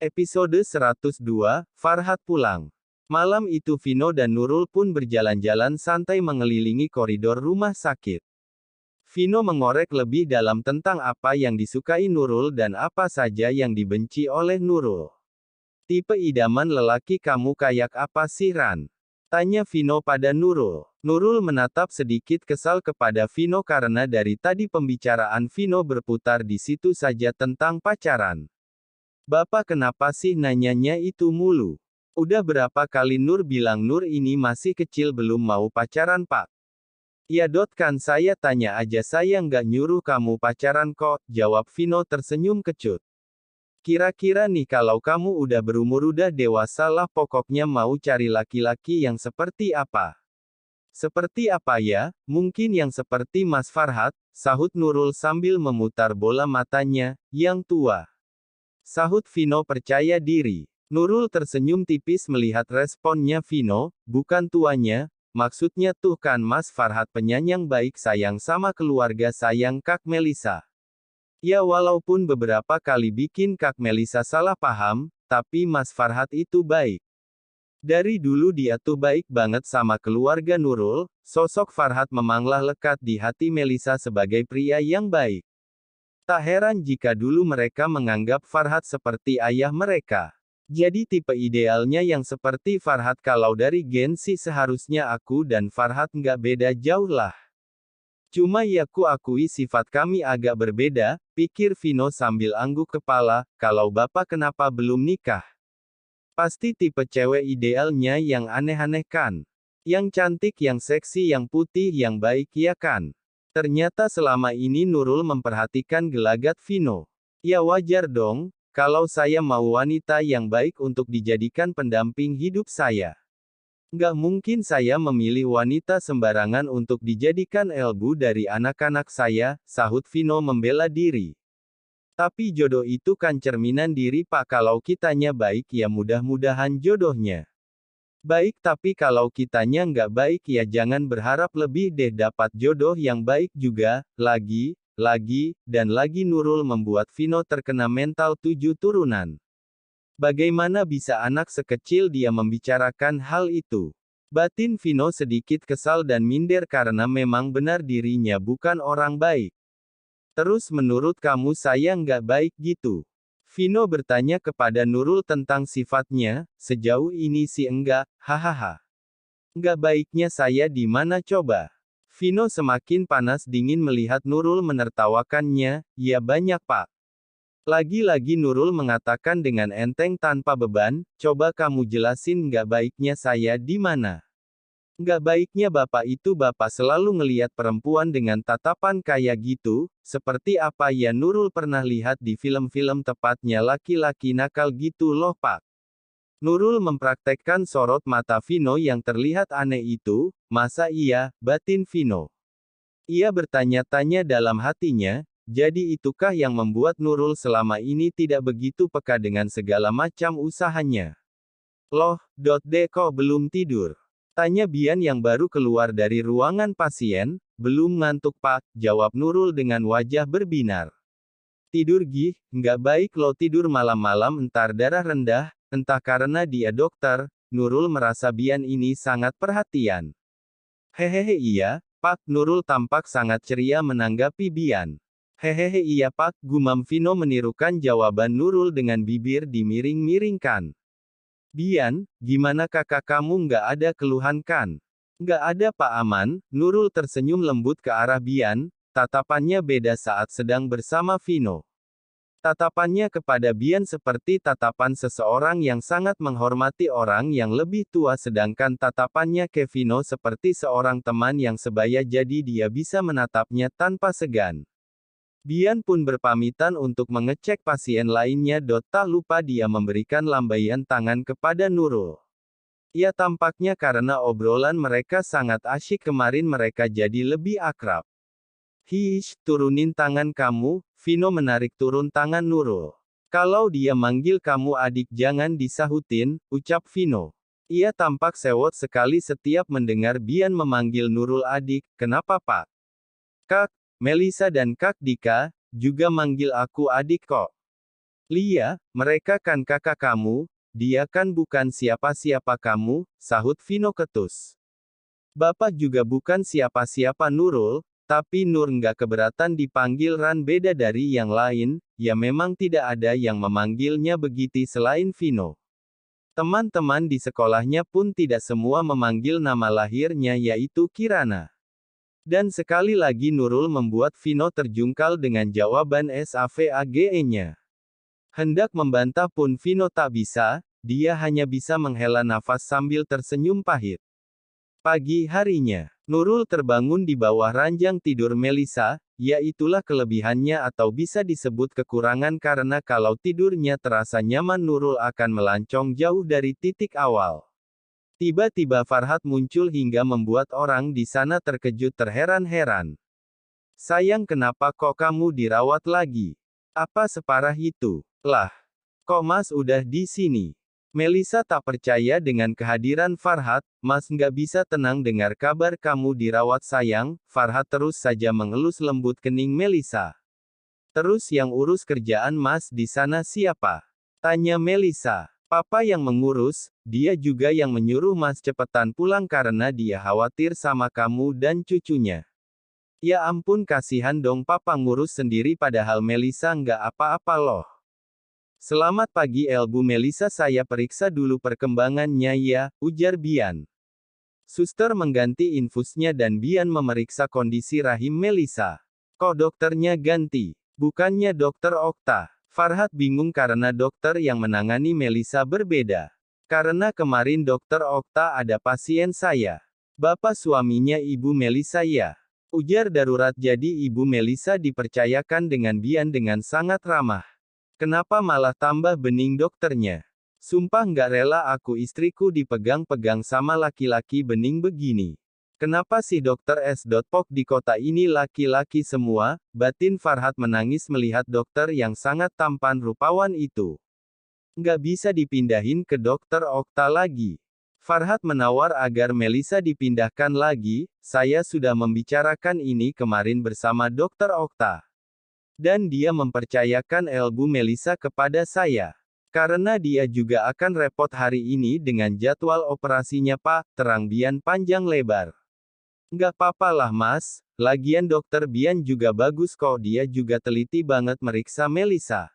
Episode 102, Farhat pulang. Malam itu Vino dan Nurul pun berjalan-jalan santai mengelilingi koridor rumah sakit. Vino mengorek lebih dalam tentang apa yang disukai Nurul dan apa saja yang dibenci oleh Nurul. Tipe idaman lelaki kamu kayak apa sih Ran? Tanya Vino pada Nurul. Nurul menatap sedikit kesal kepada Vino karena dari tadi pembicaraan Vino berputar di situ saja tentang pacaran. Bapak kenapa sih nanyanya itu mulu? Udah berapa kali Nur bilang Nur ini masih kecil belum mau pacaran pak? Ya kan saya tanya aja saya nggak nyuruh kamu pacaran kok, jawab Vino tersenyum kecut. Kira-kira nih kalau kamu udah berumur udah dewasa lah pokoknya mau cari laki-laki yang seperti apa? Seperti apa ya? Mungkin yang seperti Mas Farhat, sahut Nurul sambil memutar bola matanya, yang tua. Sahut Vino percaya diri. Nurul tersenyum tipis melihat responnya Vino, bukan tuanya, maksudnya tuh kan Mas Farhat penyayang baik sayang sama keluarga sayang Kak Melisa. Ya walaupun beberapa kali bikin Kak Melisa salah paham, tapi Mas Farhat itu baik. Dari dulu dia tuh baik banget sama keluarga Nurul, sosok Farhat memanglah lekat di hati Melisa sebagai pria yang baik. Tak heran jika dulu mereka menganggap Farhat seperti ayah mereka. Jadi tipe idealnya yang seperti Farhat kalau dari gen sih seharusnya aku dan Farhat nggak beda jauh lah. Cuma ya ku akui sifat kami agak berbeda, pikir Vino sambil angguk kepala, kalau bapak kenapa belum nikah? Pasti tipe cewek idealnya yang aneh-aneh kan? Yang cantik, yang seksi, yang putih, yang baik ya kan? Ternyata selama ini Nurul memperhatikan gelagat Vino. Ya wajar dong, kalau saya mau wanita yang baik untuk dijadikan pendamping hidup saya. Nggak mungkin saya memilih wanita sembarangan untuk dijadikan elbu dari anak-anak saya, sahut Vino membela diri. Tapi jodoh itu kan cerminan diri pak kalau kitanya baik ya mudah-mudahan jodohnya. Baik tapi kalau kitanya nggak baik ya jangan berharap lebih deh dapat jodoh yang baik juga, lagi, dan lagi Nurul membuat Vino terkena mental 7 turunan. Bagaimana bisa anak sekecil dia membicarakan hal itu? Batin Vino sedikit kesal dan minder karena memang benar dirinya bukan orang baik. Terus menurut kamu saya nggak baik gitu? Vino bertanya kepada Nurul tentang sifatnya, sejauh ini sih enggak, hahaha. Enggak baiknya saya di mana coba? Vino semakin panas dingin melihat Nurul menertawakannya, ya banyak pak. Lagi-lagi Nurul mengatakan dengan enteng tanpa beban, coba kamu jelasin enggak baiknya saya di mana? Nggak baiknya bapak itu bapak selalu ngeliat perempuan dengan tatapan kayak gitu, seperti apa ya Nurul pernah lihat di film-film tepatnya laki-laki nakal gitu loh pak. Nurul mempraktekkan sorot mata Vino yang terlihat aneh itu, masa iya, batin Vino. Ia bertanya-tanya dalam hatinya, jadi itukah yang membuat Nurul selama ini tidak begitu peka dengan segala macam usahanya. Loh, kok belum tidur? Tanya Bian yang baru keluar dari ruangan pasien, belum ngantuk pak, jawab Nurul dengan wajah berbinar. Tidur gih, nggak baik lo tidur malam-malam entar darah rendah, entah karena dia dokter, Nurul merasa Bian ini sangat perhatian. Hehehe iya, pak, Nurul tampak sangat ceria menanggapi Bian. Hehehe iya pak, gumam Vino menirukan jawaban Nurul dengan bibir dimiring-miringkan. Bian, gimana kakak kamu nggak ada keluhan kan? Nggak ada pak aman, Nurul tersenyum lembut ke arah Bian, tatapannya beda saat sedang bersama Vino. Tatapannya kepada Bian seperti tatapan seseorang yang sangat menghormati orang yang lebih tua sedangkan tatapannya ke Vino seperti seorang teman yang sebaya jadi dia bisa menatapnya tanpa segan. Bian pun berpamitan untuk mengecek pasien lainnya. Tak lupa dia memberikan lambaian tangan kepada Nurul. Ya tampaknya karena obrolan mereka sangat asyik kemarin mereka jadi lebih akrab. Hiish, turunin tangan kamu, Vino menarik turun tangan Nurul. Kalau dia manggil kamu adik jangan disahutin, ucap Vino. Ia tampak sewot sekali setiap mendengar Bian memanggil Nurul adik, kenapa pak? Kak, Melisa dan Kak Dika, juga manggil aku adik kok. Lia, mereka kan kakak kamu, dia kan bukan siapa-siapa kamu, sahut Vino ketus. Bapak juga bukan siapa-siapa Nurul, tapi Nur nggak keberatan dipanggil Ran beda dari yang lain, ya memang tidak ada yang memanggilnya begitu selain Vino. Teman-teman di sekolahnya pun tidak semua memanggil nama lahirnya yaitu Kirana. Dan sekali lagi Nurul membuat Vino terjungkal dengan jawaban SAVAGE-nya. Hendak membantah pun Vino tak bisa, dia hanya bisa menghela nafas sambil tersenyum pahit. Pagi harinya, Nurul terbangun di bawah ranjang tidur Melisa, ya itulah kelebihannya atau bisa disebut kekurangan karena kalau tidurnya terasa nyaman Nurul akan melancong jauh dari titik awal. Tiba-tiba Farhat muncul hingga membuat orang di sana terkejut terheran-heran. Sayang, kenapa kok kamu dirawat lagi? Apa separah itu? Lah, kok Mas udah di sini? Melisa tak percaya dengan kehadiran Farhat. Mas nggak bisa tenang dengar kabar kamu dirawat sayang. Farhat terus saja mengelus lembut kening Melisa. Terus yang urus kerjaan Mas di sana siapa? Tanya Melisa. Papa yang mengurus, dia juga yang menyuruh Mas cepetan pulang karena dia khawatir sama kamu dan cucunya. Ya ampun, kasihan dong papa ngurus sendiri padahal Melisa nggak apa-apa loh. Selamat pagi Bu Melisa, saya periksa dulu perkembangannya ya, ujar Bian. Suster mengganti infusnya dan Bian memeriksa kondisi rahim Melisa. Kok dokternya ganti? Bukannya dokter Okta? Farhat bingung karena dokter yang menangani Melisa berbeda. Karena kemarin dokter Okta ada pasien saya. Bapak suaminya Ibu Melisa ya? Ujar darurat. Jadi Ibu Melisa dipercayakan dengan Bian dengan sangat ramah. Kenapa malah tambah bening dokternya? Sumpah nggak rela aku istriku dipegang-pegang sama laki-laki bening begini. Kenapa sih dokter S.Pok di kota ini laki-laki semua? Batin Farhat menangis melihat dokter yang sangat tampan rupawan itu. Nggak bisa dipindahin ke dokter Okta lagi. Farhat menawar agar Melisa dipindahkan lagi. Saya sudah membicarakan ini kemarin bersama dokter Okta. Dan dia mempercayakan Bu Melisa kepada saya. Karena dia juga akan repot hari ini dengan jadwal operasinya Pak, terang Bian panjang lebar. Nggak apa-apa lah Mas, lagian dokter Bian juga bagus kok, dia juga teliti banget meriksa Melisa.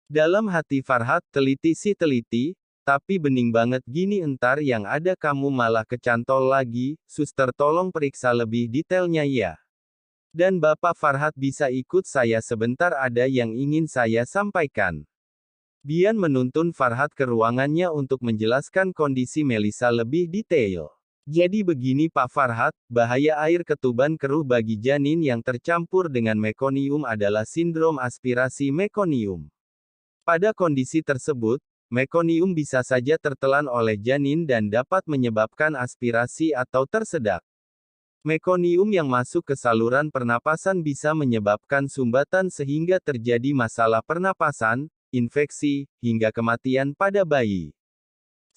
Dalam hati Farhat, teliti sih teliti, tapi bening banget gini entar yang ada kamu malah kecantol lagi. Suster tolong periksa lebih detailnya ya. Dan Bapak Farhat bisa ikut saya sebentar, ada yang ingin saya sampaikan. Bian menuntun Farhat ke ruangannya untuk menjelaskan kondisi Melisa lebih detail. Jadi begini Pak Farhat, bahaya air ketuban keruh bagi janin yang tercampur dengan mekonium adalah sindrom aspirasi mekonium. Pada kondisi tersebut, mekonium bisa saja tertelan oleh janin dan dapat menyebabkan aspirasi atau tersedak. Mekonium yang masuk ke saluran pernapasan bisa menyebabkan sumbatan sehingga terjadi masalah pernapasan, infeksi, hingga kematian pada bayi.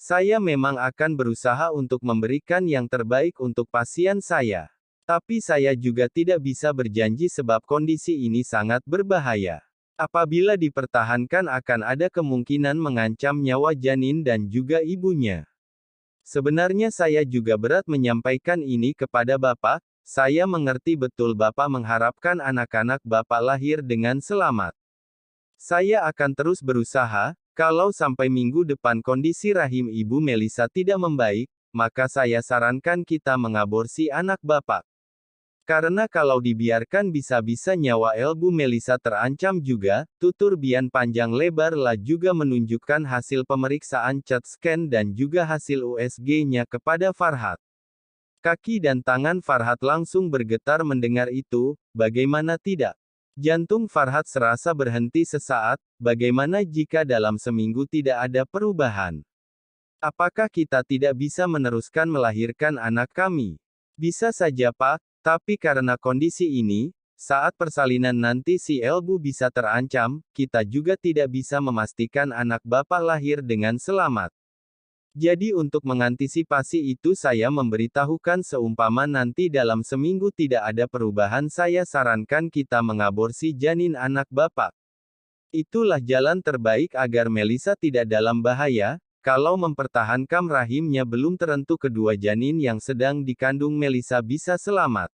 Saya memang akan berusaha untuk memberikan yang terbaik untuk pasien saya. Tapi saya juga tidak bisa berjanji sebab kondisi ini sangat berbahaya. Apabila dipertahankan akan ada kemungkinan mengancam nyawa janin dan juga ibunya. Sebenarnya saya juga berat menyampaikan ini kepada Bapak. Saya mengerti betul Bapak mengharapkan anak-anak Bapak lahir dengan selamat. Saya akan terus berusaha. Kalau sampai minggu depan kondisi rahim Ibu Melisa tidak membaik, maka saya sarankan kita mengaborsi anak Bapak. Karena kalau dibiarkan bisa-bisa nyawa Bu Melisa terancam juga. Tutur Bian panjang lebar lah juga menunjukkan hasil pemeriksaan CT scan dan juga hasil USG-nya kepada Farhat. Kaki dan tangan Farhat langsung bergetar mendengar itu. Bagaimana tidak? Jantung Farhat serasa berhenti sesaat. Bagaimana jika dalam seminggu tidak ada perubahan? Apakah kita tidak bisa meneruskan melahirkan anak kami? Bisa saja Pak. Tapi karena kondisi ini, saat persalinan nanti si Bu bisa terancam, kita juga tidak bisa memastikan anak Bapak lahir dengan selamat. Jadi untuk mengantisipasi itu saya memberitahukan seumpama nanti dalam seminggu tidak ada perubahan, saya sarankan kita mengaborsi janin anak Bapak. Itulah jalan terbaik agar Melissa tidak dalam bahaya, kalau mempertahankan rahimnya belum tentu kedua janin yang sedang dikandung Melissa bisa selamat.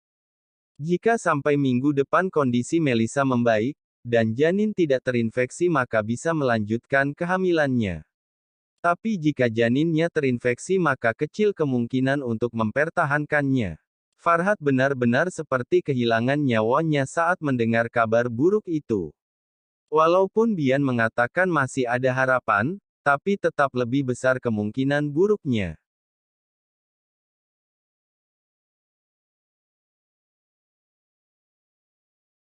Jika sampai minggu depan kondisi Melissa membaik, dan janin tidak terinfeksi maka bisa melanjutkan kehamilannya. Tapi jika janinnya terinfeksi maka kecil kemungkinan untuk mempertahankannya. Farhat benar-benar seperti kehilangan nyawanya saat mendengar kabar buruk itu. Walaupun Bian mengatakan masih ada harapan, tapi tetap lebih besar kemungkinan buruknya.